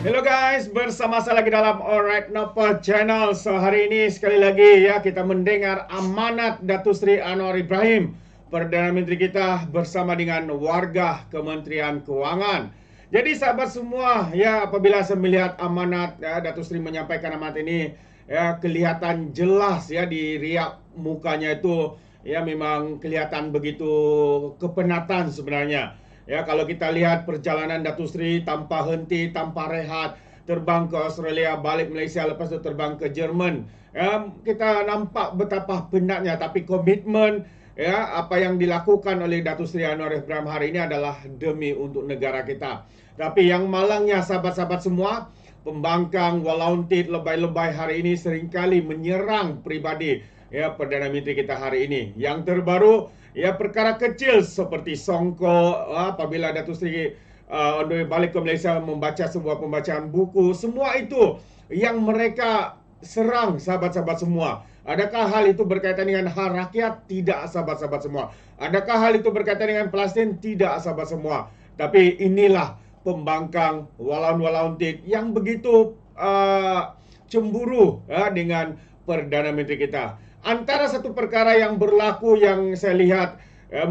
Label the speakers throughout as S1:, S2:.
S1: Hello guys, bersama saya lagi dalam Alright Nopal Channel. So hari ini sekali lagi ya kita mendengar amanat Datuk Seri Anwar Ibrahim, Perdana Menteri kita, bersama dengan warga Kementerian Kewangan. Jadi sahabat semua, ya apabila saya melihat amanat ya, Datuk Seri menyampaikan amanat ini, ya kelihatan jelas ya di riak mukanya itu ya memang kelihatan begitu kepenatan sebenarnya. Ya, kalau kita lihat perjalanan Datuk Seri tanpa henti, tanpa rehat, terbang ke Australia, balik Malaysia, lepas itu terbang ke Jerman. Ya, kita nampak betapa penatnya, tapi komitmen ya apa yang dilakukan oleh Datuk Seri Anwar Ibrahim hari ini adalah demi untuk negara kita. Tapi yang malangnya sahabat-sahabat semua, pembangkang walauntit lebay-lebay hari ini seringkali menyerang pribadi ya Perdana Menteri kita hari ini. Yang terbaru ya perkara kecil seperti songkok apabila Datuk Seri on the way balik ke Malaysia membaca sebuah pembacaan buku, semua itu yang mereka serang sahabat-sahabat semua. Adakah hal itu berkaitan dengan hal rakyat? Tidak, sahabat-sahabat semua. Adakah hal itu berkaitan dengan Palestin? Tidak, sahabat semua. Tapi inilah pembangkang walaun-walauntit yang begitu cemburu dengan Perdana Menteri kita. Antara satu perkara yang berlaku yang saya lihat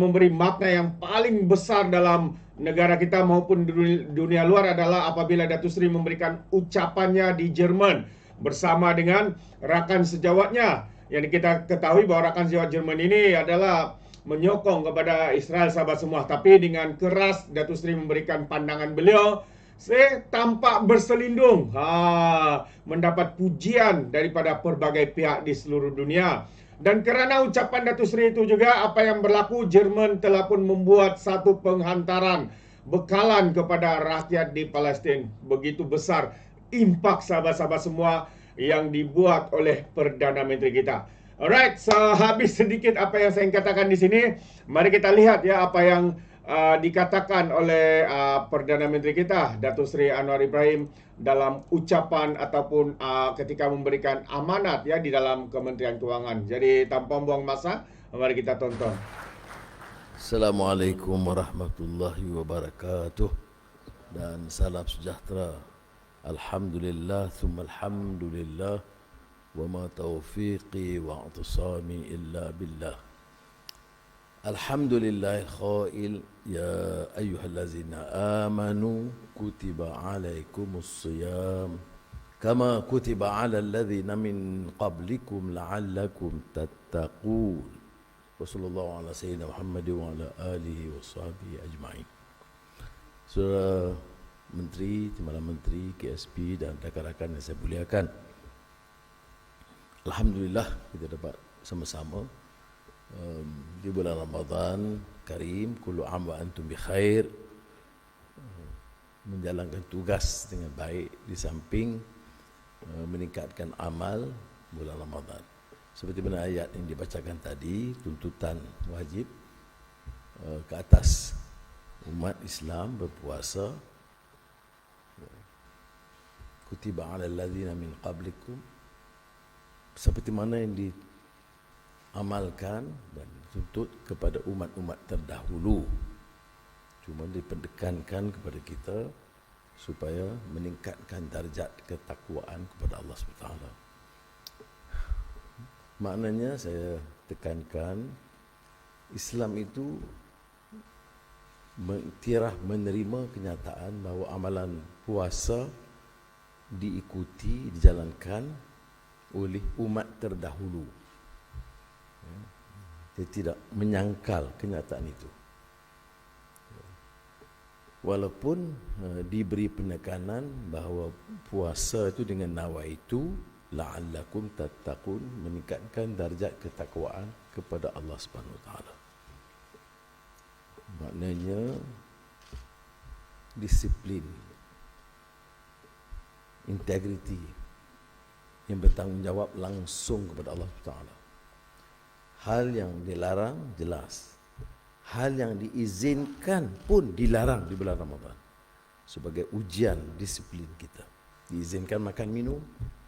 S1: memberi makna yang paling besar dalam negara kita maupun dunia luar adalah apabila Datuk Seri memberikan ucapannya di Jerman bersama dengan rakan sejawatnya. Yang kita ketahui bahawa rakan sejawat Jerman ini adalah menyokong kepada Israel, sahabat semua. Tapi dengan keras Datuk Seri memberikan pandangan beliau, saya tampak berselindung mendapat pujian daripada pelbagai pihak di seluruh dunia. Dan kerana ucapan Datuk Seri itu juga, apa yang berlaku, Jerman telah pun membuat satu penghantaran bekalan kepada rakyat di Palestin. Begitu besar impak sahabat-sahabat semua yang dibuat oleh Perdana Menteri kita. Alright, so habis sedikit apa yang saya katakan di sini. Mari kita lihat ya apa yang dikatakan oleh Perdana Menteri kita, Datuk Seri Anwar Ibrahim, dalam ucapan ataupun ketika memberikan amanat ya di dalam Kementerian Kewangan. Jadi tanpa buang masa, mari kita tonton.
S2: Assalamualaikum warahmatullahi wabarakatuh dan salam sejahtera. Alhamdulillah thumma alhamdulillah wa ma taufiqi wa i'tisami illa billah. Alhamdulillahil khail ya ayyuhallazina amanu kutiba alaikumus siyam kama kutiba alal ladzina min qablikum la'allakum tattaqun. Wassallallahu ala sayyidina Muhammad wa ala alihi wa sahbihi ajma'in. Saudara Menteri, Timbalan Menteri, KSP dan rakan-rakan yang saya muliakan, alhamdulillah kita dapat sama-sama di bulan Ramadan Karim, kullu am wa antum bi khair, menjalankan tugas dengan baik di samping meningkatkan amal bulan Ramadan. Seperti mana ayat yang dibacakan tadi, tuntutan wajib ke atas umat Islam berpuasa. Kutiba 'alal ladzina min qablikum, seperti mana yang diamalkan dan dituntut kepada umat-umat terdahulu. Cuma dipendekankan kepada kita supaya meningkatkan darjat ketakwaan kepada Allah SWT. Maknanya saya tekankan, Islam itu mengiktiraf, menerima kenyataan bahawa amalan puasa diikuti, dijalankan oleh umat terdahulu. Dia tidak menyangkal kenyataan itu. Walaupun diberi penekanan bahawa puasa itu dengan nawaitu la'allakum tattaqun, meningkatkan darjat ketakwaan kepada Allah Subhanahu Wa Taala. Maknanya disiplin, integriti yang bertanggungjawab langsung kepada Allah Taala. Hal yang dilarang jelas, hal yang diizinkan pun dilarang di bulan Ramadan sebagai ujian disiplin kita. Diizinkan makan minum,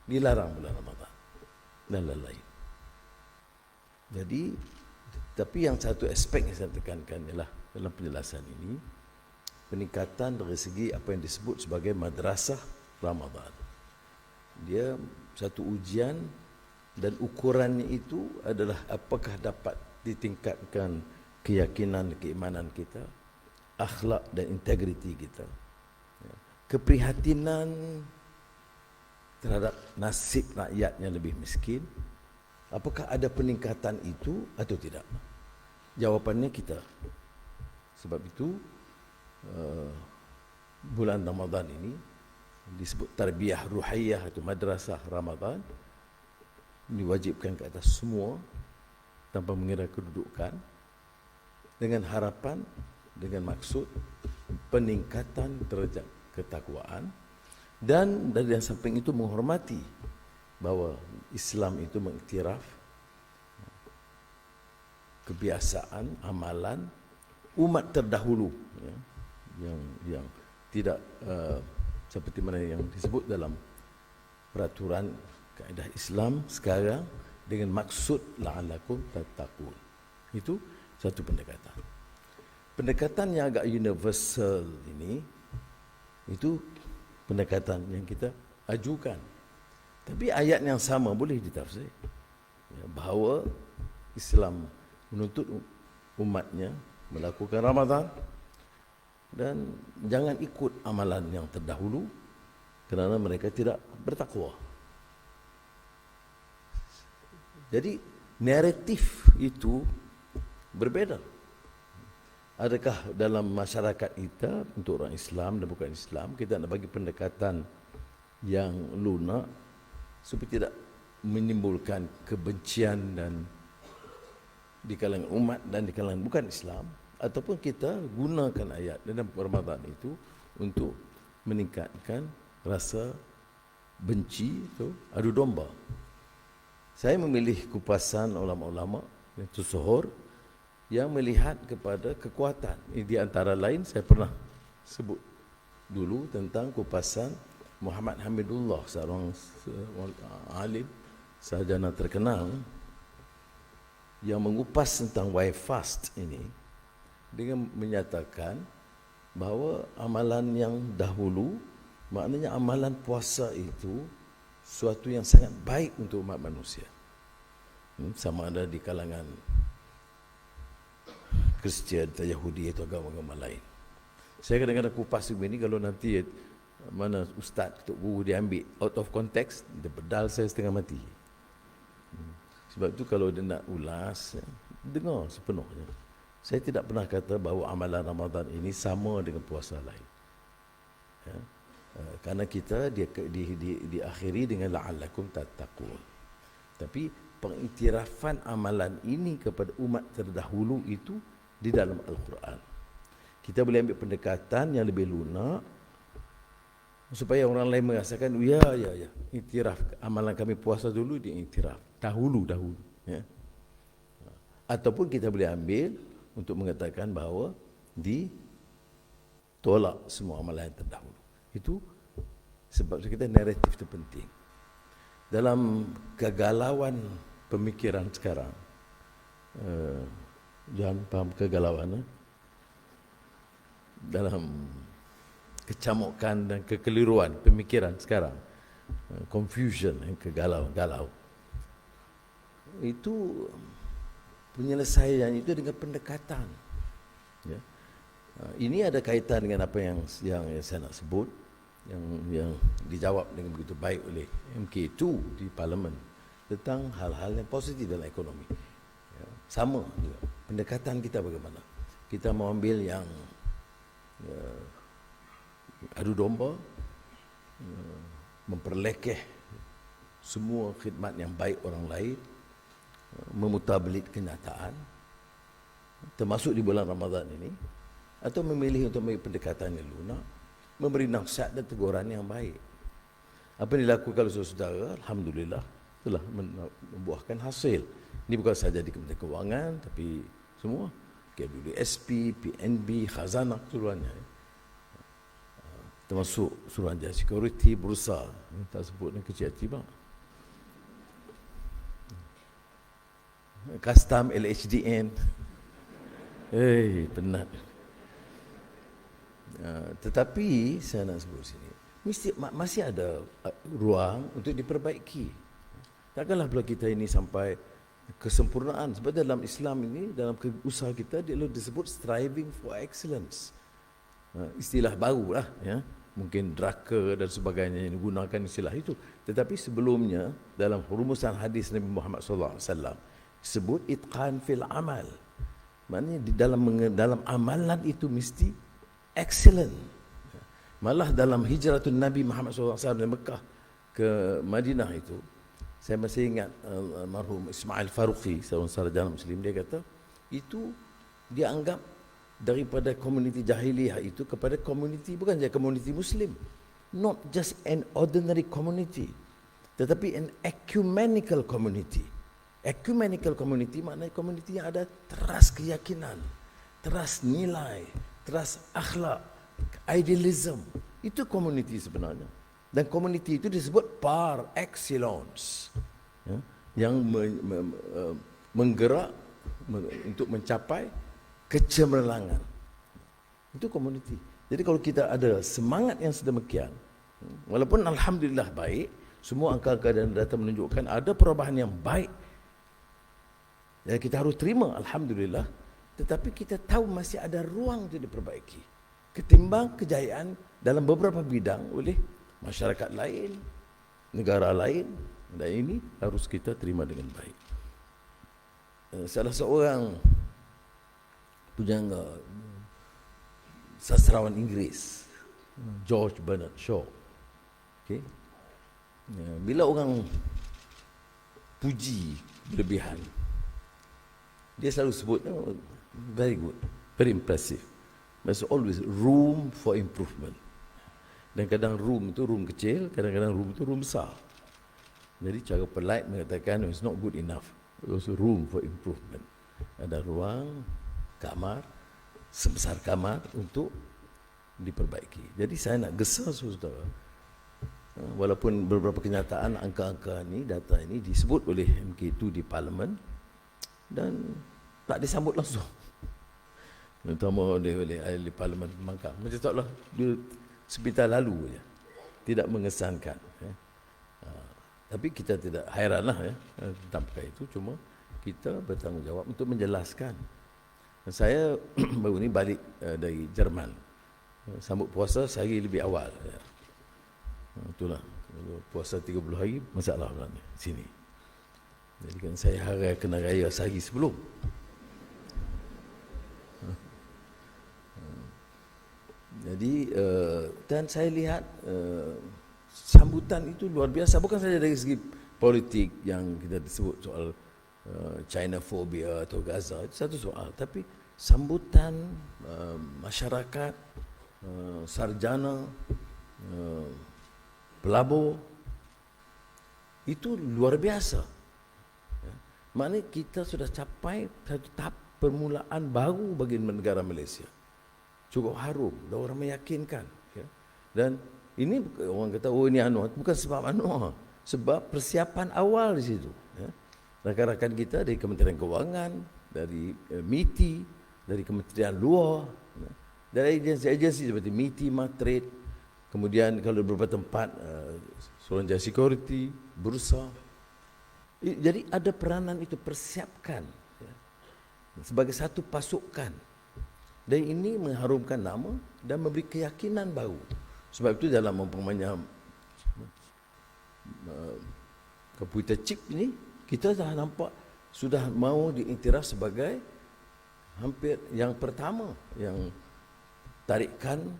S2: dilarang bulan Ramadan dan lain-lain. Jadi, tapi yang satu aspek yang saya tekankan ialah dalam penjelasan ini, peningkatan dari segi apa yang disebut sebagai madrasah Ramadan. Dia satu ujian dan ukurannya itu adalah apakah dapat ditingkatkan keyakinan, keimanan kita, akhlak dan integriti kita, keprihatinan terhadap nasib rakyat yang lebih miskin, apakah ada peningkatan itu atau tidak? Jawapannya kita. Sebab itu bulan Ramadan ini disebut tarbiyah ruhiyah atau madrasah Ramadan, diwajibkan ke atas semua tanpa mengira kedudukan, dengan harapan, dengan maksud peningkatan derajat ketakwaan, dan dari yang samping itu menghormati bahawa Islam itu mengiktiraf kebiasaan, amalan umat terdahulu, yang tidak seperti mana yang disebut dalam peraturan kaedah Islam sekarang, dengan maksud la'allakum tattaqun. Itu satu pendekatan. Pendekatan yang agak universal ini, itu pendekatan yang kita ajukan. Tapi ayat yang sama boleh ditafsir, bahawa Islam menuntut umatnya melakukan Ramadan dan jangan ikut amalan yang terdahulu kerana mereka tidak bertakwa. Jadi naratif itu berbeza. Adakah dalam masyarakat kita, untuk orang Islam dan bukan Islam, kita nak bagi pendekatan yang lunak supaya tidak menimbulkan kebencian dan di kalangan umat dan di kalangan bukan Islam, ataupun kita gunakan ayat dalam Ramadan itu untuk meningkatkan rasa benci atau adu domba. Saya memilih kupasan ulama-ulama yang tersohor yang melihat kepada kekuatan. Di antara lain saya pernah sebut dulu tentang kupasan Muhammad Hamidullah, seorang alim sarjana terkenal yang mengupas tentang why fast ini dengan menyatakan bahawa amalan yang dahulu, maknanya amalan puasa itu suatu yang sangat baik untuk umat manusia, sama ada di kalangan Kristian atau Yahudi atau agama-agama lain. Saya kadang-kadang kupas ini, kalau nanti mana ustaz, ketuk guru dia ambil out of context, dia bedal saya setengah mati. Sebab itu kalau dia nak ulas, dengar sepenuhnya. Saya tidak pernah kata bahawa amalan Ramadan ini sama dengan puasa lain. Karena kita diakhiri dengan la'allakum tattaqun. Tapi pengiktirafan amalan ini kepada umat terdahulu itu di dalam Al-Quran. Kita boleh ambil pendekatan yang lebih lunak supaya orang lain merasakan, ya, iktiraf amalan kami puasa dulu, diiktiraf dahulu, ya. Ataupun kita boleh ambil untuk mengatakan bahawa ditolak semua amalan yang terdahulu. Itu sebab kita naratif itu penting. Dalam kegalauan pemikiran sekarang, jangan faham kegalauan, dalam kecamukan dan kekeliruan pemikiran sekarang, confusion, kegalau, itu penyelesaian itu dengan pendekatan, ya. Ini ada kaitan dengan apa yang saya nak sebut, yang dijawab dengan begitu baik oleh MK2 di Parlimen tentang hal-hal yang positif dalam ekonomi. Ya, sama juga pendekatan kita bagaimana. Kita mau ambil yang adu domba, memperlekeh semua khidmat yang baik orang lain, memutarbelit kenyataan, termasuk di bulan Ramadan ini, atau memilih untuk memilih pendekatan yang lunak, memberi nasihat dan teguran yang baik. Apa yang dilakukan oleh saudara, alhamdulillah telah membuahkan hasil. Ini bukan sahaja di Kementerian Kewangan, tapi semua KWSP, PNB, Khazanah keseluruhannya, termasuk Suruhanjaya Security, Bursa, tak sebut dengan kecil hati bang, Custom, LHDN, penat. Tetapi saya nak sebut sini, masih ada ruang untuk diperbaiki. Takkanlah pula kita ini sampai kesempurnaan. Sebab dalam Islam ini, dalam usaha kita, dia disebut striving for excellence. Istilah baru lah, ya. Mungkin draka dan sebagainya yang gunakan istilah itu. Tetapi sebelumnya dalam rumusan hadis Nabi Muhammad SAW sebut itqan fil amal. Maknanya di dalam amalan itu mesti excellent. Malah dalam hijratun Nabi Muhammad SAW dari Mekah ke Madinah itu, saya masih ingat almarhum Ismail Faruqi, seorang sarjana Muslim, dia kata itu dianggap daripada komuniti jahiliyah itu kepada komuniti, bukan saja komuniti Muslim, not just an ordinary community, tetapi an ecumenical community. Ecumenical community maknanya komuniti yang ada teras keyakinan, teras nilai, teras akhlak, idealism. Itu komuniti sebenarnya. Dan komuniti itu disebut par excellence, ya, yang menggerak untuk mencapai kecemerlangan. Itu komuniti. Jadi kalau kita ada semangat yang sedemikian, walaupun alhamdulillah baik, semua angka-angka dan data menunjukkan ada perubahan yang baik, dan kita harus terima alhamdulillah, tetapi kita tahu masih ada ruang untuk diperbaiki ketimbang kejayaan dalam beberapa bidang oleh masyarakat lain, negara lain, dan ini harus kita terima dengan baik. Salah seorang pujangga sastrawan Inggeris, George Bernard Shaw, okay, bila orang puji berlebihan, dia selalu sebut, oh, very good, very impressive. There's always room for improvement. Dan kadang room itu room kecil, kadang-kadang room itu room besar. Jadi cara polite mengatakan it's not good enough. There's room for improvement. Ada ruang, kamar, sebesar kamar untuk diperbaiki. Jadi saya nak gesa saudara, walaupun beberapa kenyataan angka-angka ni, data ini disebut oleh MK2 di Parlimen dan tak disambut langsung, terutama oleh ahli Parlimen Pembangkang. Macam taklah dia sebentar lalu je, tidak mengesankan, ya. Tapi kita tidak hairanlah, ya, tentang perkara itu. Cuma kita bertanggungjawab untuk menjelaskan. Saya baru ni balik dari Jerman, sambut puasa sehari lebih awal, ya. Itulah, puasa 30 hari, masalah ni sini. Jadi kan saya hari kena raya sehari sebelum. Jadi dan saya lihat sambutan itu luar biasa, bukan saja dari segi politik yang kita sebut soal China phobia atau Gaza, itu satu soal, tapi sambutan masyarakat, sarjana, pelabur itu luar biasa. Maknanya kita sudah capai satu tahap permulaan baru bagi negara Malaysia. Cukup harum dan orang meyakinkan, ya. Dan ini orang kata, oh ini anuah, bukan sebab anuah, sebab persiapan awal di situ, ya. Rakan-rakan kita dari Kementerian Kewangan, dari MITI, dari Kementerian Luar, ya, dari agensi-agensi seperti MITI, Matrade, kemudian kalau beberapa tempat Suruhanjaya Security, Bursa. Jadi ada peranan itu, persiapkan, ya, sebagai satu pasukan. Dan ini mengharumkan nama dan memberi keyakinan baru. Sebab itu dalam umpamanya komputer chip ini, kita dah nampak sudah mahu diiktiraf sebagai hampir yang pertama, yang tarikan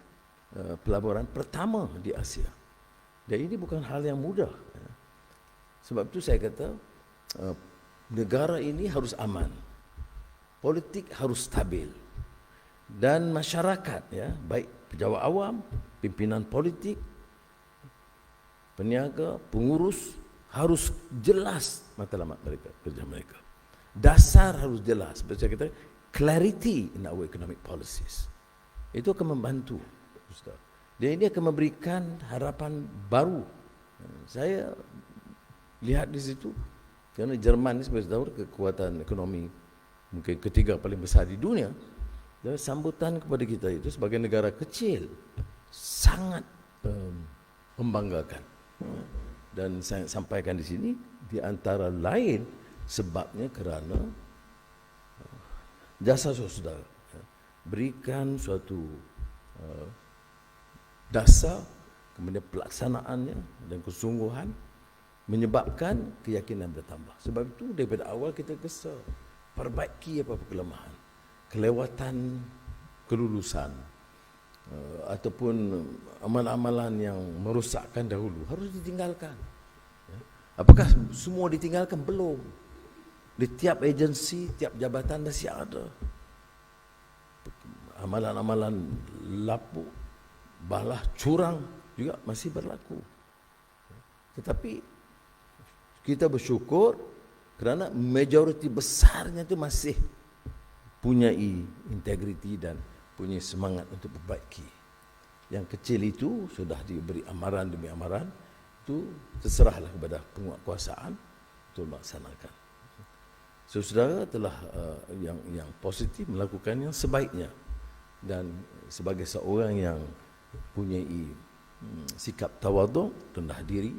S2: pelaburan pertama di Asia. Dan ini bukan hal yang mudah. Sebab itu saya kata negara ini harus aman, politik harus stabil, dan masyarakat, ya, baik pejabat awam, pimpinan politik, peniaga, pengurus harus jelas matlamat mereka, kerja mereka. Dasar harus jelas. Seperti saya kata, clarity in our economic policies. Itu akan membantu, Ustaz. Dan ini akan memberikan harapan baru. Saya lihat di situ, kerana Jerman ini seperti tahu kekuatan ekonomi mungkin ketiga paling besar di dunia. Dan sambutan kepada kita itu sebagai negara kecil sangat membanggakan. Dan saya sampaikan di sini, di antara lain sebabnya kerana jasa saudara berikan suatu dasar, kemudian pelaksanaannya dan kesungguhan menyebabkan keyakinan bertambah. Sebab itu daripada awal kita kesal perbaiki apa-apa kelemahan, kelewatan kelulusan, ataupun amalan-amalan yang merosakkan dahulu harus ditinggalkan. Apakah semua ditinggalkan? Belum. Di tiap agensi, tiap jabatan masih ada amalan-amalan lapuk, balah, curang juga masih berlaku. Tetapi kita bersyukur kerana majoriti besarnya itu masih punyai integriti dan punya semangat untuk perbaiki. Yang kecil itu sudah diberi amaran demi amaran, itu terserahlah kepada penguatkuasaan untuk melaksanakan. So, saudara telah yang positif melakukan yang sebaiknya, dan sebagai seorang yang punyai sikap tawaduk, rendah diri,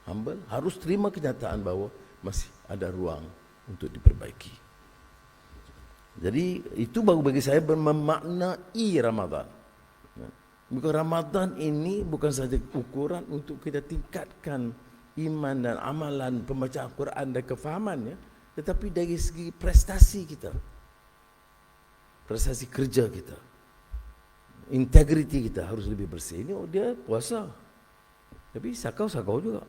S2: humble, harus terima kenyataan bahawa masih ada ruang untuk diperbaiki. Jadi itu baru bagi saya memaknai Ramadan. Bukan Ramadan ini bukan sahaja ukuran untuk kita tingkatkan iman dan amalan pembacaan Al-Quran dan kefahamannya, tetapi dari segi prestasi kita, prestasi kerja kita, integriti kita harus lebih bersih. Ini dia puasa, tapi sakau juga.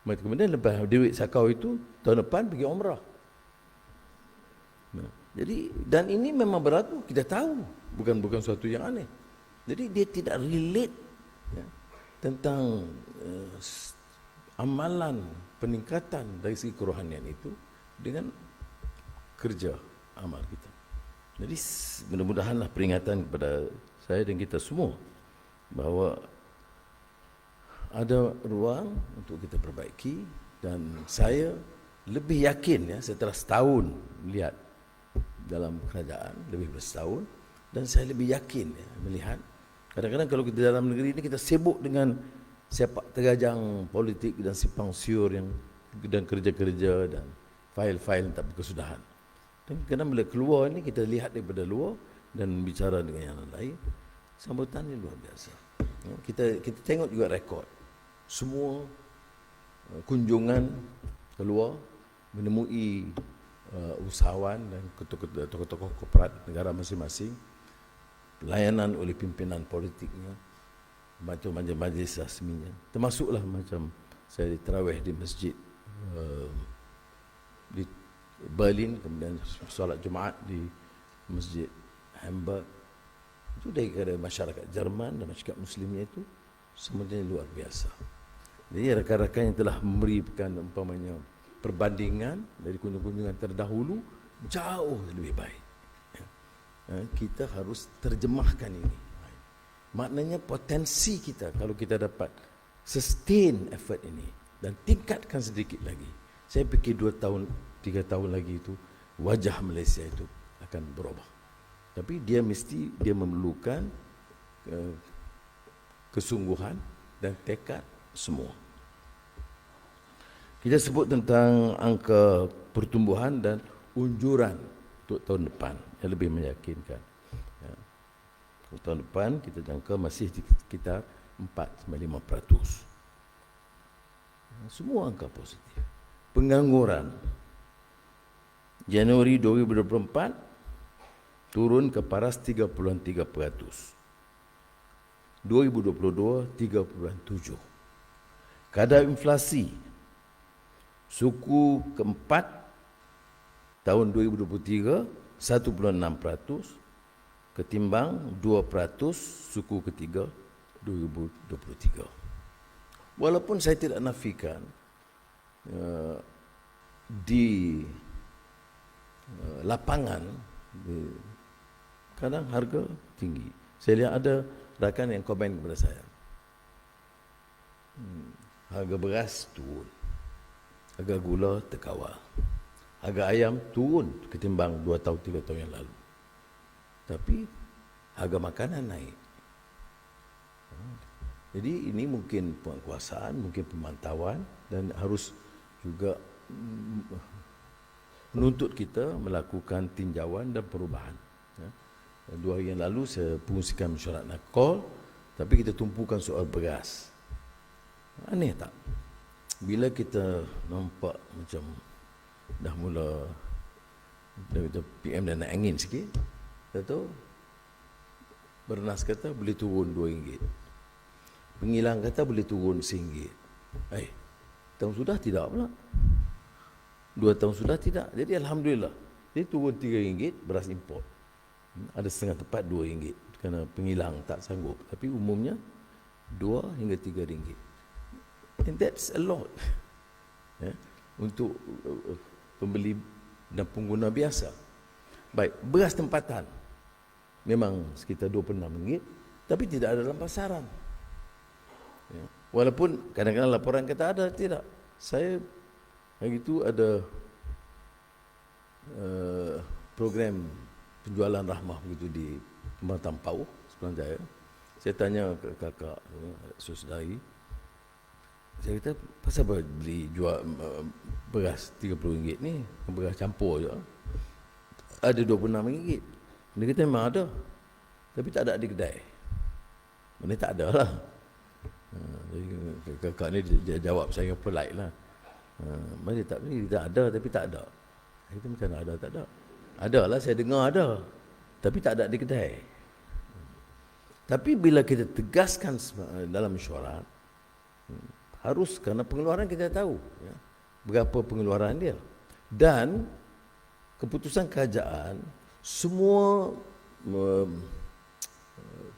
S2: Kemudian lepas duit sakau itu, tahun depan pergi umrah. Jadi, dan ini memang berlaku, kita tahu, bukan suatu yang aneh. Jadi dia tidak relate tentang amalan peningkatan dari segi kerohanian itu dengan kerja amal kita. Jadi mudah-mudahanlah peringatan kepada saya dan kita semua bahawa ada ruang untuk kita perbaiki, dan saya lebih yakin setelah setahun melihat dalam kerajaan, lebih bersetahun, dan saya lebih yakin melihat kadang-kadang kalau kita dalam negeri ini kita sibuk dengan sepak terjang politik dan simpang siur yang dan kerja-kerja dan fail-fail tak berkesudahan. Dan kadang bila keluar ini kita lihat daripada luar dan bicara dengan yang lain, sambutannya luar biasa. Kita tengok juga rekod. Semua kunjungan keluar menemui usahawan dan tokoh-tokoh korporat negara masing-masing, pelayanan oleh pimpinan politiknya, macam-macam majlis rasminya, termasuklah macam saya tarawih di masjid di Berlin, kemudian solat Jumaat di masjid Hamburg. Itu dari masyarakat Jerman dan masyarakat Muslimnya itu semuanya luar biasa. Jadi rakan-rakan yang telah memberikan umpamanya perbandingan dari kunjungan terdahulu jauh lebih baik. Kita harus terjemahkan ini. Maknanya potensi kita kalau kita dapat sustain effort ini dan tingkatkan sedikit lagi, saya fikir 2 tahun 3 tahun lagi itu wajah Malaysia itu akan berubah. Tapi dia memerlukan kesungguhan dan tekad semua. Kita sebut tentang angka pertumbuhan dan unjuran untuk tahun depan yang lebih meyakinkan. Untuk tahun depan kita jangka masih di sekitar 4-5%. Semua angka positif. Pengangguran Januari 2024 turun ke paras 3.3%. 2022 3.7%. Kadar inflasi suku keempat tahun 2023 1.6% ketimbang 2% suku ketiga 2023. Walaupun saya tidak nafikan di lapangan kadang harga tinggi. Saya lihat ada rakan yang komen kepada saya, harga beras turun, harga gula terkawal, harga ayam turun ketimbang 2 tahun 3 tahun yang lalu, tapi harga makanan naik. Jadi ini mungkin penguasaan, mungkin pemantauan dan harus juga menuntut kita melakukan tinjauan dan perubahan. Ya. 2 hari yang lalu saya fungsikan mesyuarat nakol, tapi kita tumpukan soal beras. Aneh tak? Bila kita nampak macam dah mula PM dah naik angin sikit, tahu Bernas kata boleh turun RM2. Pengilang kata boleh turun RM1. Tahun sudah tidak pula. 2 tahun sudah tidak. Jadi Alhamdulillah. Dia turun RM3 beras import. Ada setengah tempat RM2 kerana pengilang tak sanggup. Tapi umumnya RM2 hingga RM3. And that's a lot. Ya, untuk pembeli dan pengguna biasa. Baik, beras tempatan memang sekitar RM26, tapi tidak ada dalam pasaran. Ya. Walaupun kadang-kadang laporan kata ada, tidak. Saya hari itu ada program penjualan rahmah begitu di Kembang Pauh, Seberang Jaya. Saya tanya ke kakak, saudari, saya kata, pasal apa beli jual beras RM30 ni, beras campur je. Ada RM26. Dia kata memang ada, tapi tak ada di kedai. Mana tak ada lah. Jadi kakak ni dia jawab saya polite lah. Mana tak beli, tak ada, tapi tak ada. Saya kata macam mana ada, tak ada. Ada lah, saya dengar ada, tapi tak ada di kedai. Tapi bila kita tegaskan dalam mesyuarat, harus, kerana pengeluaran kita tahu ya, berapa pengeluaran dia. Dan keputusan kerajaan, semua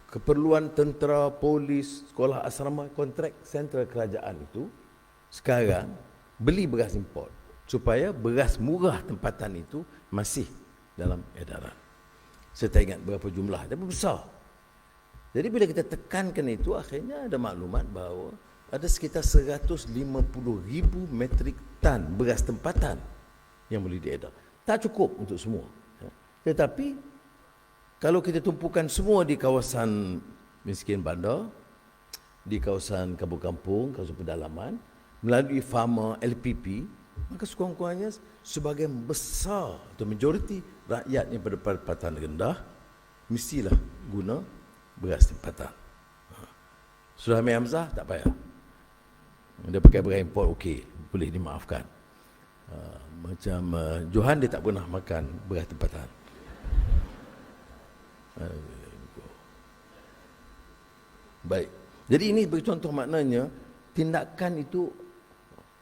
S2: keperluan tentera, polis, sekolah asrama, kontrak sentral kerajaan itu sekarang beli beras import supaya beras murah tempatan itu masih dalam edaran. Saya tak ingat berapa jumlah, tapi besar. Jadi bila kita tekankan itu, akhirnya ada maklumat bahawa ada sekitar 150,000 metrik tan beras tempatan yang boleh diedar. Tak cukup untuk semua. Tetapi kalau kita tumpukan semua di kawasan miskin bandar, di kawasan kampung-kampung, kawasan pedalaman, melalui farmer LPP, maka sekurang-kurangnya sebahagian besar atau majoriti rakyat yang pada pendapatan rendah mestilah guna beras tempatan. Sudah Hamid Hamzah tak payah. Dia pakai beras import, okey, boleh dimaafkan. Macam Johan, dia tak pernah makan beras tempatan. Baik. Jadi ini bagi contoh, maknanya tindakan itu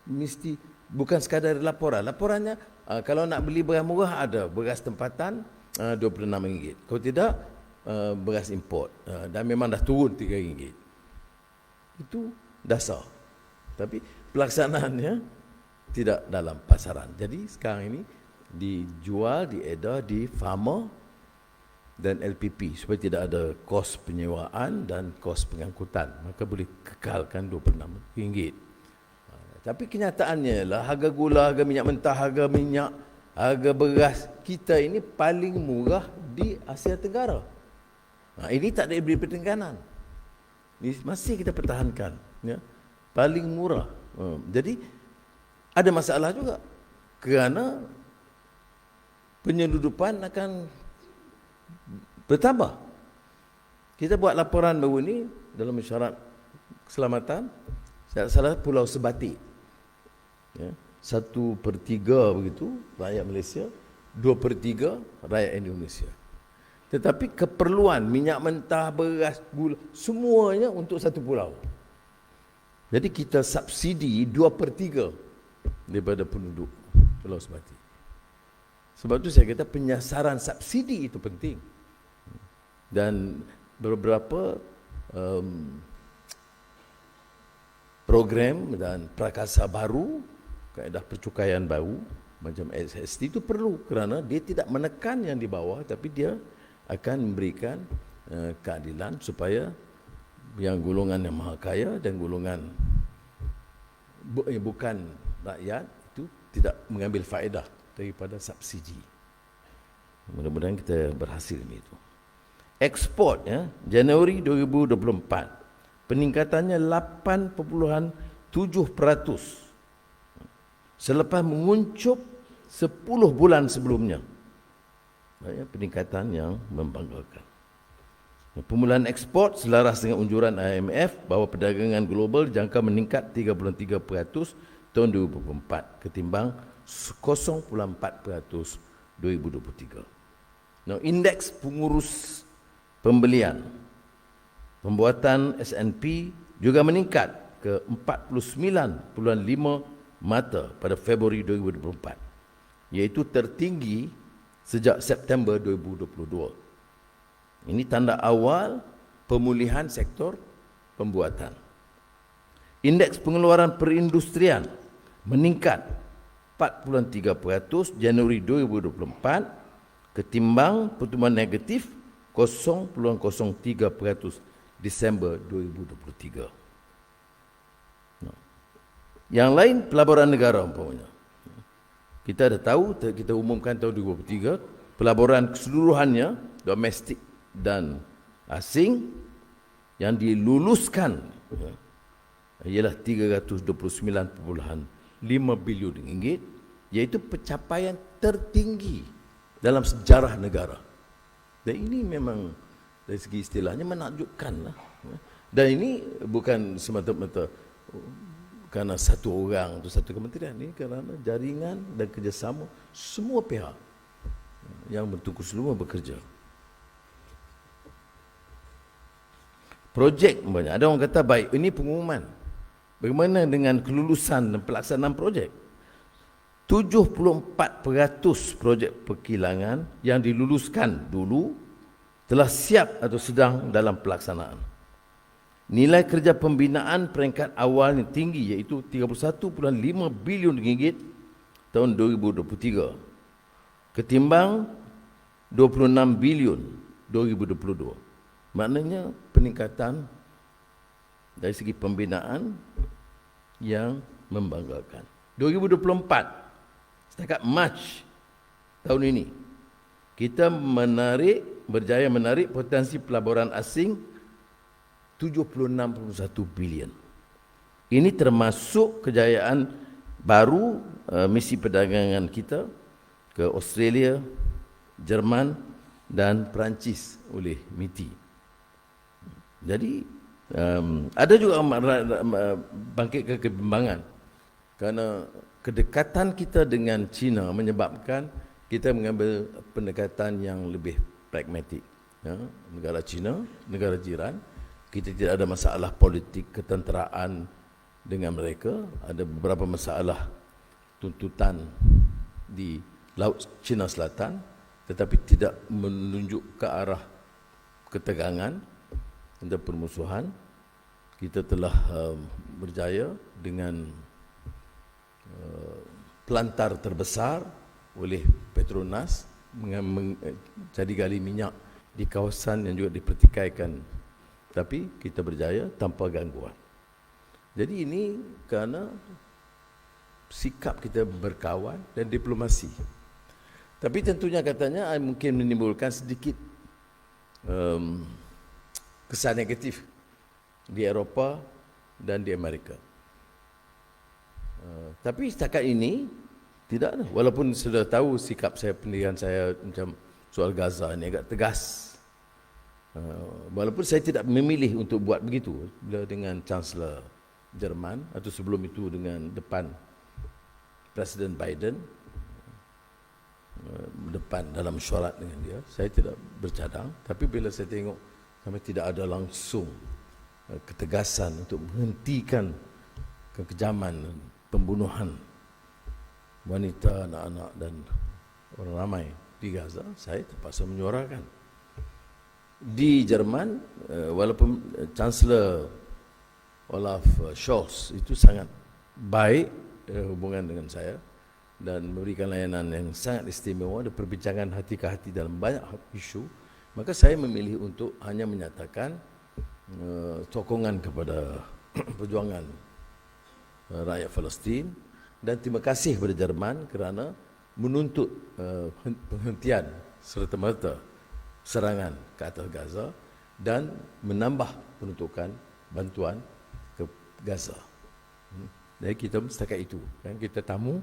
S2: mesti bukan sekadar laporan. Laporannya kalau nak beli beras murah ada beras tempatan RM26. Kalau tidak beras import dan memang dah turun RM3. Itu dasar. Tapi pelaksanaannya tidak dalam pasaran. Jadi sekarang ini dijual, diedar di farmer dan LPP supaya tidak ada kos penyewaan dan kos pengangkutan. Maka boleh kekalkan RM26. Tapi kenyataannya lah harga gula, harga minyak mentah, harga minyak, harga beras kita ini paling murah di Asia Tenggara. Ini tak ada beri pertengkaran. Ini masih kita pertahankan, ya. Paling murah. Jadi ada masalah juga kerana penyeludupan akan bertambah. Kita buat laporan baru ni dalam mesyuarat keselamatan, saya tak salah Pulau Sebatik, ya, 1/3 begitu rakyat Malaysia, 2/3 rakyat Indonesia. Tetapi keperluan minyak mentah, beras, gula, semuanya untuk satu pulau. Jadi kita subsidi 2/3 daripada penduduk Pulau Sebatik. Sebab tu saya kata penyasaran subsidi itu penting. Dan beberapa program dan prakasa baru, kaedah percukaian baru macam SST itu perlu, kerana dia tidak menekan yang di bawah, tapi dia akan memberikan keadilan supaya yang golongan yang maha kaya dan golongan bukan rakyat itu tidak mengambil faedah daripada subsidi. Mudah-mudahan kita berhasil ini itu. Ekspor, ya, Januari 2024 peningkatannya 8.7% selepas menguncup 10 bulan sebelumnya. Peningkatan yang membanggakan. Pemulaan ekspor selaras dengan unjuran IMF bahawa perdagangan global dijangka meningkat 3.3% tahun 2024 ketimbang 0.4% 2023. Indeks pengurus pembelian pembuatan S&P juga meningkat ke 49.5 mata pada Februari 2024, iaitu tertinggi sejak September 2022. Ini tanda awal pemulihan sektor pembuatan. Indeks pengeluaran perindustrian meningkat 4.3% Januari 2024 ketimbang pertumbuhan negatif 0.03% Disember 2023. Yang lain pelaburan negara umpamanya. Kita dah tahu, kita umumkan tahun 2023, pelaburan keseluruhannya, domestik dan asing, yang diluluskan ialah 329.5 bilion ringgit, iaitu pencapaian tertinggi dalam sejarah negara. Dan ini memang dari segi istilahnya menakjubkan lah. Dan ini bukan semata-mata kerana satu orang atau satu kementerian, ini kerana jaringan dan kerjasama semua pihak yang bertungkus lumus bekerja. Projek banyak. Ada orang kata baik, ini pengumuman. Bagaimana dengan kelulusan dan pelaksanaan projek? 74% projek perkilangan yang diluluskan dulu telah siap atau sedang dalam pelaksanaan. Nilai kerja pembinaan peringkat awal yang tinggi iaitu 31.5 bilion ringgit tahun 2023 ketimbang 26 bilion 2022. Maknanya peningkatan dari segi pembinaan yang membanggakan. 2024 setakat Mac tahun ini kita berjaya menarik potensi pelaburan asing 76.1 bilion. Ini termasuk kejayaan baru misi perdagangan kita ke Australia, Jerman dan Perancis oleh MITI. Jadi ada juga bangkitkan kebimbangan kerana kedekatan kita dengan China menyebabkan kita mengambil pendekatan yang lebih pragmatik. Negara China, negara jiran, kita tidak ada masalah politik ketenteraan dengan mereka. Ada beberapa masalah tuntutan di Laut Cina Selatan, tetapi tidak menunjuk ke arah ketegangan dan permusuhan. Kita telah berjaya dengan pelantar terbesar oleh Petronas jadi gali minyak di kawasan yang juga dipertikaikan. Tapi kita berjaya tanpa gangguan. Jadi ini kerana sikap kita berkawan dan diplomasi. Tapi tentunya katanya mungkin menimbulkan sedikit kesan negatif di Eropah dan di Amerika. Tapi setakat ini tidak ada. Walaupun sudah tahu sikap saya, pendirian saya macam soal Gaza ini agak tegas. Walaupun saya tidak memilih untuk buat begitu bila dengan Chancellor Jerman atau sebelum itu dengan depan Presiden Biden, depan dalam mesyuarat dengan dia, saya tidak bercadang. Tapi bila saya tengok kami tidak ada langsung ketegasan untuk menghentikan kekejaman, pembunuhan wanita, anak-anak dan orang ramai di Gaza, saya terpaksa menyuarakan. Di Jerman, walaupun Chancellor Olaf Scholz itu sangat baik hubungan dengan saya dan memberikan layanan yang sangat istimewa, ada perbincangan hati ke hati dalam banyak isu, maka saya memilih untuk hanya menyatakan sokongan kepada perjuangan rakyat Palestin dan terima kasih kepada Jerman kerana menuntut penghentian serta-merta serangan ke atas Gaza dan menambah penuntukan bantuan ke Gaza. Jadi kita setakat itu, kan kita tamu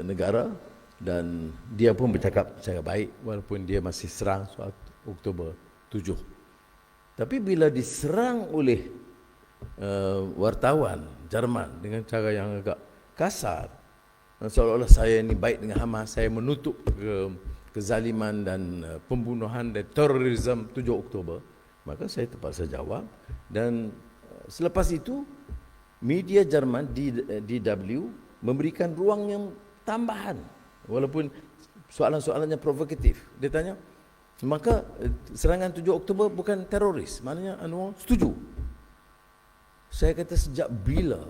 S2: negara dan dia pun bercakap secara baik walaupun dia masih serang soal Oktober 7. Tapi bila diserang oleh wartawan Jerman dengan cara yang agak kasar, seolah-olah saya ini baik dengan Hamas, saya menutup kezaliman dan pembunuhan dan terorisme 7 Oktober, maka saya terpaksa jawab. Dan selepas itu media Jerman DW memberikan ruang yang tambahan walaupun soalan-soalannya provokatif. Dia tanya, maka serangan 7 Oktober bukan teroris? Maknanya Anwar setuju. Saya kata, sejak bila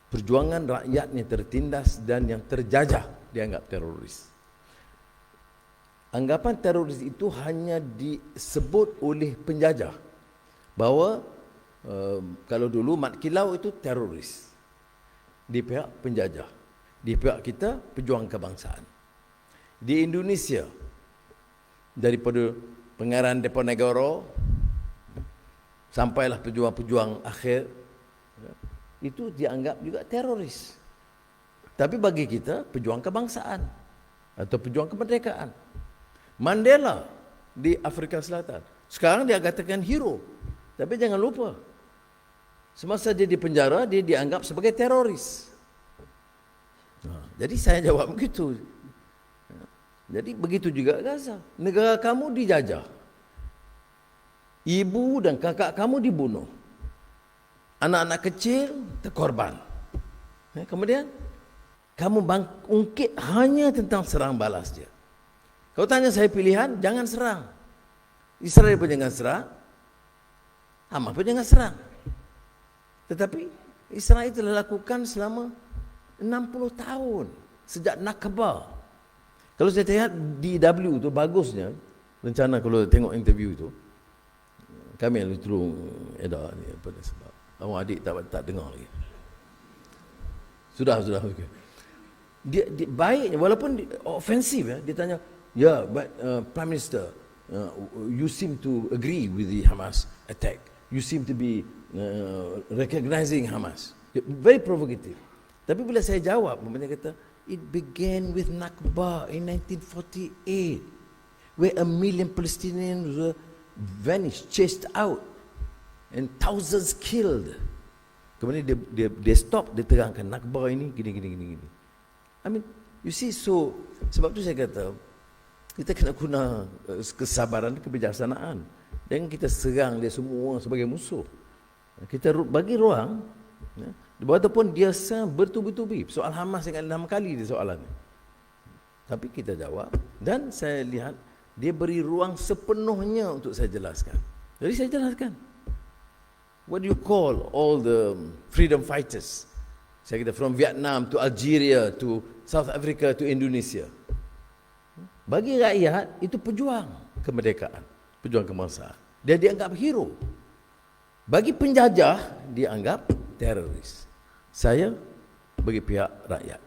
S2: perjuangan rakyatnya tertindas dan yang terjajah dianggap teroris? Anggapan teroris itu hanya disebut oleh penjajah, bahawa kalau dulu Mat Kilau itu teroris di pihak penjajah, di pihak kita pejuang kebangsaan. Di Indonesia, daripada Pengarang Diponegoro sampailah pejuang-pejuang akhir, itu dianggap juga teroris. Tapi bagi kita pejuang kebangsaan atau pejuang kemerdekaan. Mandela di Afrika Selatan, sekarang dia katakan hero. Tapi jangan lupa, semasa dia di penjara, dia dianggap sebagai teroris. Jadi saya jawab begitu. Jadi begitu juga Gaza. Negara kamu dijajah, ibu dan kakak kamu dibunuh, anak-anak kecil terkorban. Kemudian kamu ungkit hanya tentang serang balas dia. Kau tanya saya pilihan, jangan serang. Israel pun jangan serang, Hamas pun jangan serang. Tetapi Israel telah lakukan selama 60 tahun sejak Nakba. Kalau saya lihat DW itu bagusnya rencana, kalau tengok interview itu, kami yang tolong edak ni pada sebab awak adik tak dengar lagi. Sudah okay. Dia baik walaupun ofensif ya. Dia tanya, but Prime Minister, you seem to agree with the Hamas attack. You seem to be recognizing Hamas. Very provocative. Tapi bila saya jawab, dia kata, it began with Nakba in 1948, where 1 million Palestinians were vanished, chased out, and thousands killed. Kemudian dia stop, dia terangkan Nakba ini gini. I mean, you see, so sebab tu saya kata kita kena guna kesabaran dan kebijaksanaan. Jangan kita serang dia semua sebagai musuh. Kita bagi ruang, walaupun dia bertubi-tubi. Soal Hamas dengan 6 kali dia soalan. Tapi kita jawab, dan saya lihat dia beri ruang sepenuhnya untuk saya jelaskan. Jadi saya jelaskan, what do you call all the freedom fighters? Saya kata from Vietnam to Algeria to South Africa to Indonesia. Bagi rakyat itu pejuang kemerdekaan, pejuang kebangsaan. Dia dianggap hero. Bagi penjajah dianggap teroris. Saya bagi pihak rakyat.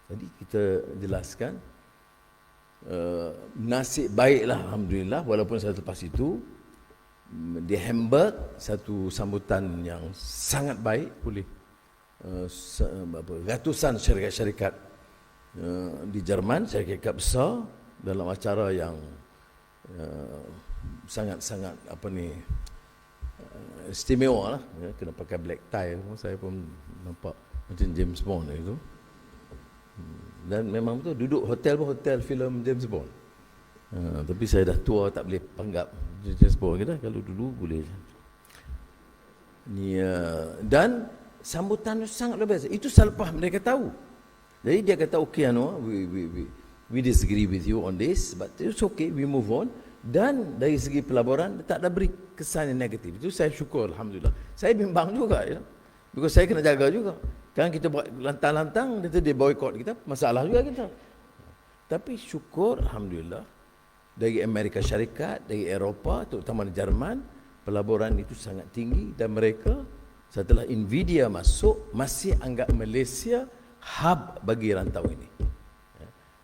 S2: Jadi kita jelaskan, nasib baiklah alhamdulillah, walaupun saya lepas itu di Hamburg satu sambutan yang sangat baik oleh ratusan syarikat-syarikat di Jerman, syarikat besar, dalam acara yang sangat-sangat istimewa lah. Kena pakai black tie, saya pun nampak macam James Bond itu. Dan memang betul, duduk hotel pun hotel filem James Bond. Tapi saya dah tua, tak boleh panggap James Bond kita. Kalau dulu boleh. Dan sambutan sangat luar biasa. Itu selepas mereka tahu. Jadi dia kata, okay Anwar, we disagree with you on this, but it's okay, we move on. Dan dari segi pelaburan, tak ada beri kesan yang negatif. Itu saya syukur, alhamdulillah. Saya bimbang juga, because saya kena jaga juga. Kan kita buat lantang-lantang, dia boykot kita, masalah juga kita. Tapi syukur, alhamdulillah, dari Amerika Syarikat, dari Eropah, terutama di Jerman, pelaburan itu sangat tinggi, dan mereka setelah Nvidia masuk, masih anggap Malaysia hub bagi rantau ini.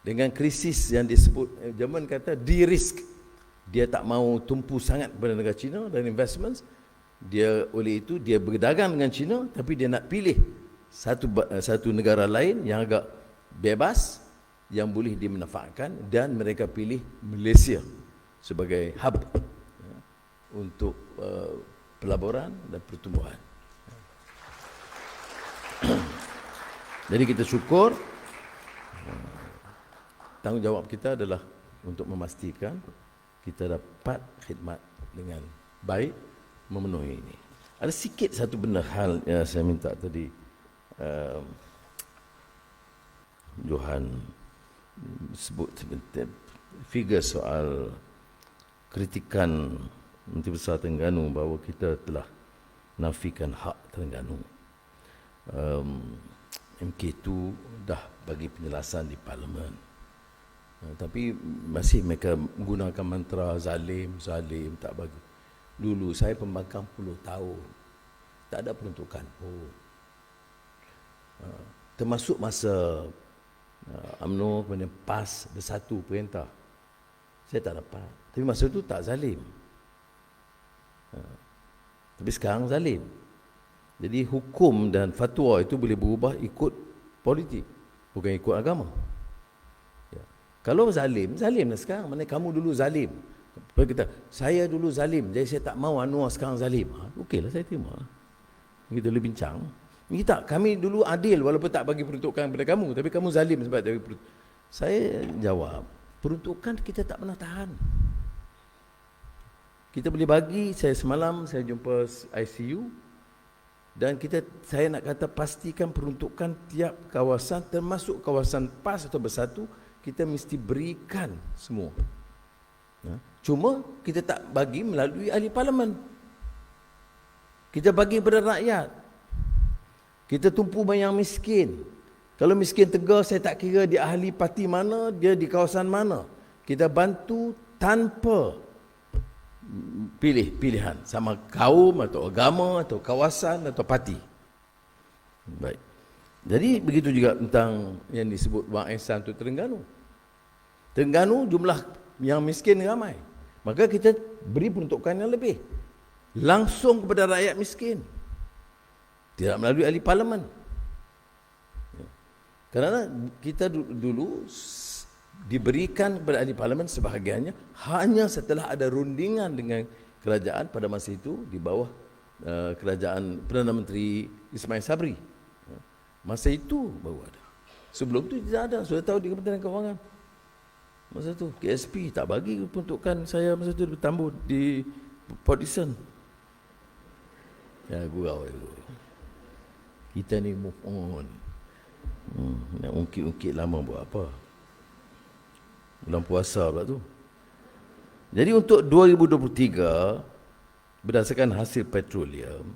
S2: Dengan krisis yang disebut, Jerman kata de-risk. dia tak mau tumpu sangat kepada negara China dan investments. Dia oleh itu dia berdagang dengan China, tapi dia nak pilih satu negara lain yang agak bebas yang boleh dimanfaatkan, dan mereka pilih Malaysia sebagai hub untuk pelaburan dan pertumbuhan. Jadi kita syukur, tanggungjawab kita adalah untuk memastikan kita dapat khidmat dengan baik, memenuhi ini. Ada sikit satu benda hal yang saya minta tadi, Johan sebut sebentar figure soal kritikan Menteri Besar Terengganu bahawa kita telah nafikan hak Terengganu. MK2 dah bagi penjelasan di Parlimen, tapi masih mereka menggunakan mantra zalim, tak bagi. Dulu saya pembangkang 10 tahun, tak ada peruntukan pun. Termasuk masa UMNO kemudian PAS bersatu perintah, saya tak dapat. Tapi masa itu tak zalim. Tapi sekarang zalim. Jadi hukum dan fatwa itu boleh berubah ikut politik, bukan ikut agama. Ya. Kalau zalim, zalimlah sekarang. Mana kamu dulu zalim. Kalau kita, saya dulu zalim, jadi saya tak mau Anwar sekarang zalim. Okeylah, saya terima. Kita boleh bincang. Kita, kami dulu adil walaupun tak bagi peruntukan kepada kamu, tapi kamu zalim sebab tak bagi peruntukan. Saya jawab, peruntukan kita tak pernah tahan. Kita boleh bagi, semalam saya jumpa ICU, dan saya nak kata pastikan peruntukan tiap kawasan, termasuk kawasan PAS atau bersatu, kita mesti berikan semua. Cuma kita tak bagi melalui ahli parlimen. Kita bagi kepada rakyat. Kita tumpu yang miskin. Kalau miskin Tegar, saya tak kira dia ahli parti mana, dia di kawasan mana. Kita bantu tanpa pilihan sama kaum atau agama atau kawasan atau parti. Baik. Jadi begitu juga tentang yang disebut Wang Ehsan untuk Terengganu. Terengganu jumlah yang miskin ramai. Maka kita beri peruntukan yang lebih langsung kepada rakyat miskin. Tidak melalui ahli parlimen. Kerana kita dulu diberikan kepada ahli parlimen sebahagiannya hanya setelah ada rundingan dengan kerajaan pada masa itu di bawah kerajaan Perdana Menteri Ismail Sabri. Masa itu baru ada. Sebelum itu tidak ada. Sudah tahu di Kementerian Kewangan. Masa itu KSP tak bagi peruntukan saya masa itu bertambah di Port Dickson. Ya gurau itu. Kita ni move on. Nak ungkit-ungkit lama buat apa? Bulan puasa pula tu. Jadi untuk 2023, berdasarkan hasil petroleum,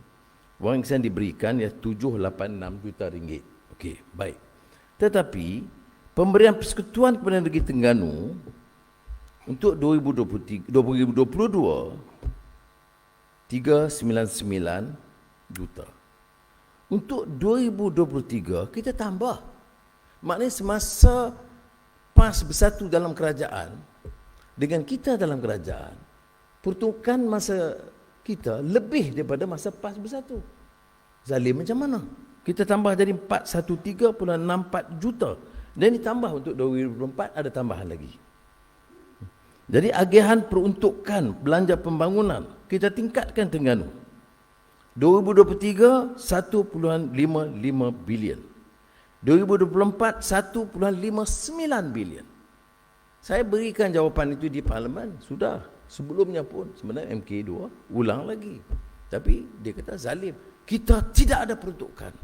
S2: wang Ehsan diberikan 786 juta ringgit. Okey, baik. Tetapi pemberian persekutuan kepada negeri Terengganu untuk 2022 399 juta. Untuk 2023 kita tambah. Maknanya semasa PAS bersatu dalam kerajaan dengan kita dalam kerajaan, peruntukan masa kita lebih daripada masa PAS bersatu. Zalim macam mana? Kita tambah jadi 413.64 juta. Dan ditambah untuk 2024 ada tambahan lagi. Jadi agihan peruntukan belanja pembangunan kita tingkatkan Terengganu. 2023 1.55 bilion. 2024 1.59 bilion. Saya berikan jawapan itu di parlimen sudah. Sebelumnya pun sebenarnya MK2 ulang lagi. Tapi dia kata zalim. Kita tidak ada peruntukan.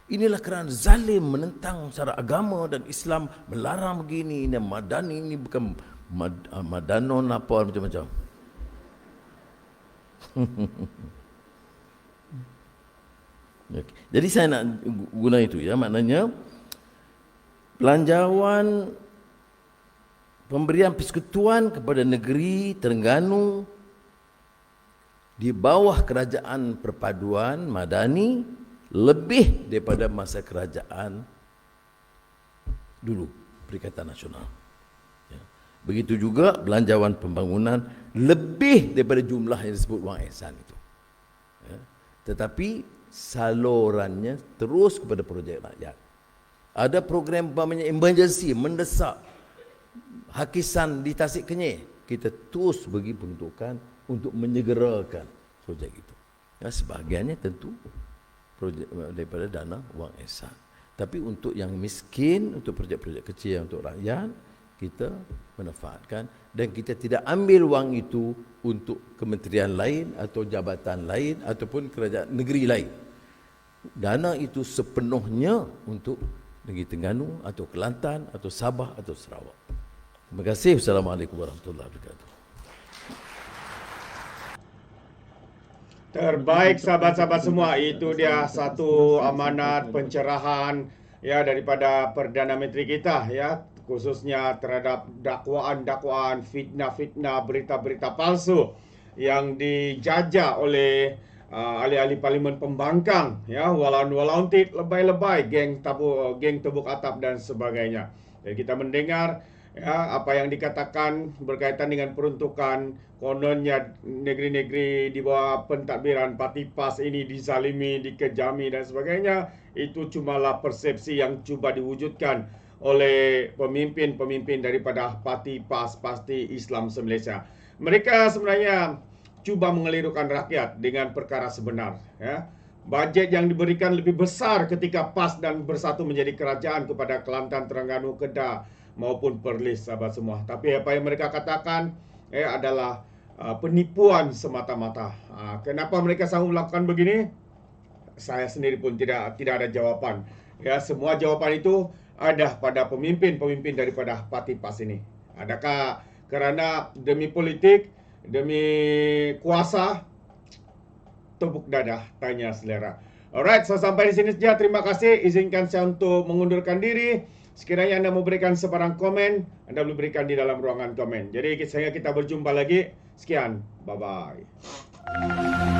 S2: Inilah kerana zalim menentang secara agama dan Islam, melarang begini, ini madani, ini bukan madanon apa macam-macam. Okay. Jadi saya nak guna itu ya, maknanya belanjawan pemberian persekutuan kepada negeri Terengganu di bawah kerajaan perpaduan Madani lebih daripada masa kerajaan dulu Perikatan Nasional. Ya. Begitu juga belanjawan pembangunan lebih daripada jumlah yang disebut wang ihsan itu. Ya. Tetapi salurannya terus kepada projek rakyat. Ada program umpamanya emergency, mendesak, hakisan di Tasik Kenyir, kita terus bagi peruntukan untuk menyegerakan projek itu. Ya, sebahagiannya tentu projek daripada dana wang ihsan. Tapi untuk yang miskin, untuk projek-projek kecil untuk rakyat, kita manfaatkan dan kita tidak ambil wang itu untuk kementerian lain atau jabatan lain ataupun kerajaan negeri lain. Dana itu sepenuhnya untuk Negeri Terengganu atau Kelantan atau Sabah atau Sarawak. Terima kasih. Assalamualaikum warahmatullahi wabarakatuh.
S1: Terbaik sahabat-sahabat semua, itu dia satu amanat pencerahan ya daripada Perdana Menteri kita ya, khususnya terhadap dakwaan-dakwaan, fitnah-fitnah, berita-berita palsu yang dijajah oleh ahli-ahli parlimen pembangkang ya, walaun-walauntit, lebay-lebay, geng tebuk atap dan sebagainya. Jadi kita mendengar ya, apa yang dikatakan berkaitan dengan peruntukan, kononnya negeri-negeri di bawah pentadbiran Parti PAS ini dizalimi, dikejami dan sebagainya. Itu cumalah persepsi yang cuba diwujudkan oleh pemimpin-pemimpin daripada Parti PAS, Parti Islam se-Malaysia. Mereka sebenarnya cuba mengelirukan rakyat dengan perkara sebenar ya. Bajet yang diberikan lebih besar ketika PAS dan Bersatu menjadi kerajaan kepada Kelantan, Terengganu, Kedah maupun Perlis, sahabat semua. Tapi apa yang mereka katakan adalah penipuan semata-mata. Kenapa mereka sanggup melakukan begini? Saya sendiri pun tidak ada jawapan. Ya, semua jawapan itu ada pada pemimpin-pemimpin daripada Parti PAS ini. Adakah kerana demi politik, demi kuasa? Tepuk dada, tanya selera. Alright, so sampai di sini saja. Terima kasih. Izinkan saya untuk mengundurkan diri. Sekiranya anda memberikan sebarang komen, anda boleh berikan di dalam ruangan komen. Jadi sehingga kita berjumpa lagi. Sekian. Bye-bye.